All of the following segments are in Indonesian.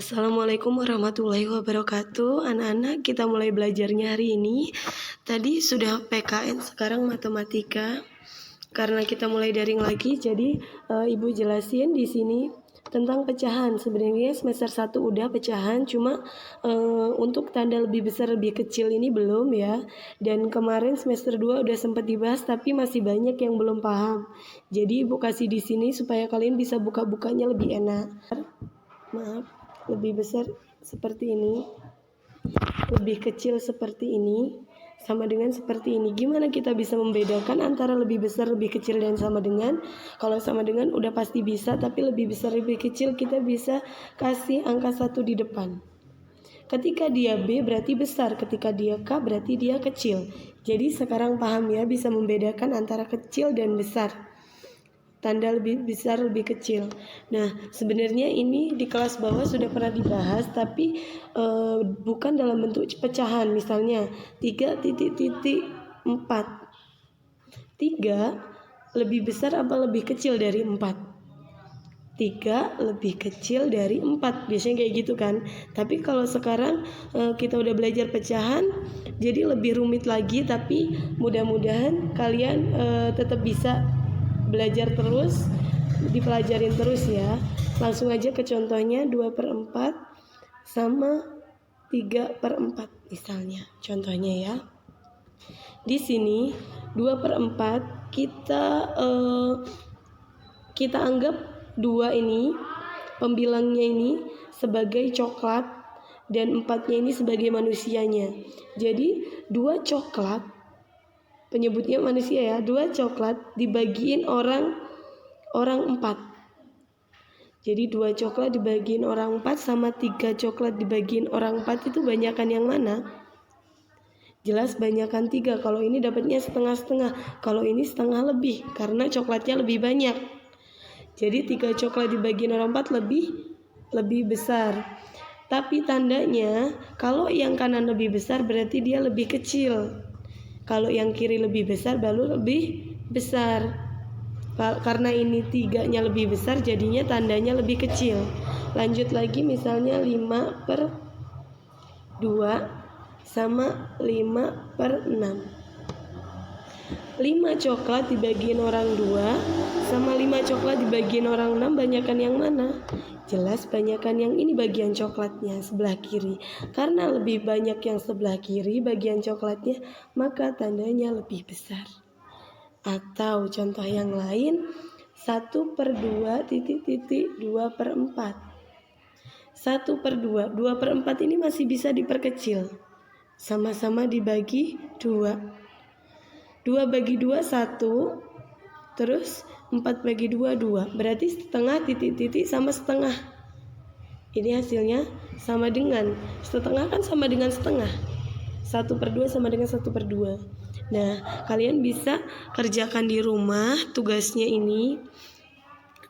Assalamualaikum warahmatullahi wabarakatuh. Anak-anak, kita mulai belajarnya hari ini. Tadi sudah PKN, sekarang matematika. Karena kita mulai daring lagi, jadi Ibu jelasin di sini tentang pecahan. Sebenarnya semester 1 udah pecahan, cuma untuk tanda lebih besar lebih kecil ini belum ya. Dan kemarin semester 2 udah sempat dibahas, tapi masih banyak yang belum paham. Jadi Ibu kasih di sini supaya kalian bisa buka-bukanya lebih enak. Maaf, lebih besar seperti ini, lebih kecil seperti ini, sama dengan seperti ini. Gimana kita bisa membedakan antara lebih besar, lebih kecil, dan sama dengan? Kalau sama dengan udah pasti bisa, tapi lebih besar, lebih kecil kita bisa kasih angka 1 di depan. Ketika dia B berarti besar, ketika dia K berarti dia kecil. Jadi sekarang paham ya, bisa membedakan antara kecil dan besar. Tanda lebih besar, lebih kecil. Nah, sebenarnya ini di kelas bawah sudah pernah dibahas, tapi bukan dalam bentuk pecahan. Misalnya 3,4. 3 lebih besar apa lebih kecil dari 4? 3 lebih kecil dari 4. Biasanya kayak gitu kan. Tapi kalau sekarang kita udah belajar pecahan, jadi lebih rumit lagi, tapi mudah-mudahan kalian tetap bisa belajar terus, dipelajarin terus ya. Langsung aja ke contohnya, 2/4 sama 3/4 misalnya. Contohnya ya. Di sini 2/4 kita anggap 2 ini, pembilangnya ini sebagai coklat dan 4-nya ini sebagai manusianya. Jadi 2 coklat, penyebutnya manusia ya, 2 coklat dibagiin orang 4. Jadi 2 coklat dibagiin orang 4 sama 3 coklat dibagiin orang 4 itu banyakan yang mana? Jelas banyakan 3. Kalau ini dapatnya setengah-setengah, kalau ini setengah lebih karena coklatnya lebih banyak. Jadi 3 coklat dibagiin orang 4 lebih besar. Tapi tandanya kalau yang kanan lebih besar berarti dia lebih kecil. Kalau yang kiri lebih besar baru lebih besar. Karena ini 3-nya lebih besar, jadinya tandanya lebih kecil. Lanjut lagi, misalnya 5/2 sama 5/6. 5 coklat dibagiin orang 2 sama 5 coklat dibagiin orang 6, banyakan yang mana? Jelas banyakan yang ini bagian coklatnya, sebelah kiri. Karena lebih banyak yang sebelah kiri bagian coklatnya, maka tandanya lebih besar. Atau contoh yang lain, 1/2 2/4. 1/2, 2/4 ini masih bisa diperkecil. Sama-sama dibagi 2. 2 bagi 2 1, terus 4 bagi 2 2. Berarti setengah sama setengah. Ini hasilnya sama dengan setengah, kan sama dengan setengah. 1/2 sama dengan 1/2. Nah, kalian bisa kerjakan di rumah tugasnya ini.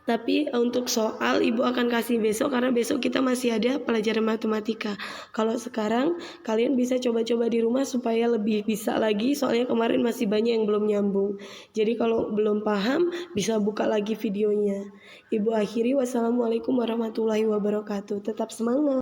Tapi untuk soal Ibu akan kasih besok, karena besok kita masih ada pelajaran matematika. Kalau sekarang kalian bisa coba-coba di rumah supaya lebih bisa lagi, soalnya kemarin masih banyak yang belum nyambung. Jadi kalau belum paham bisa buka lagi videonya. Ibu akhiri, wassalamualaikum warahmatullahi wabarakatuh. Tetap semangat.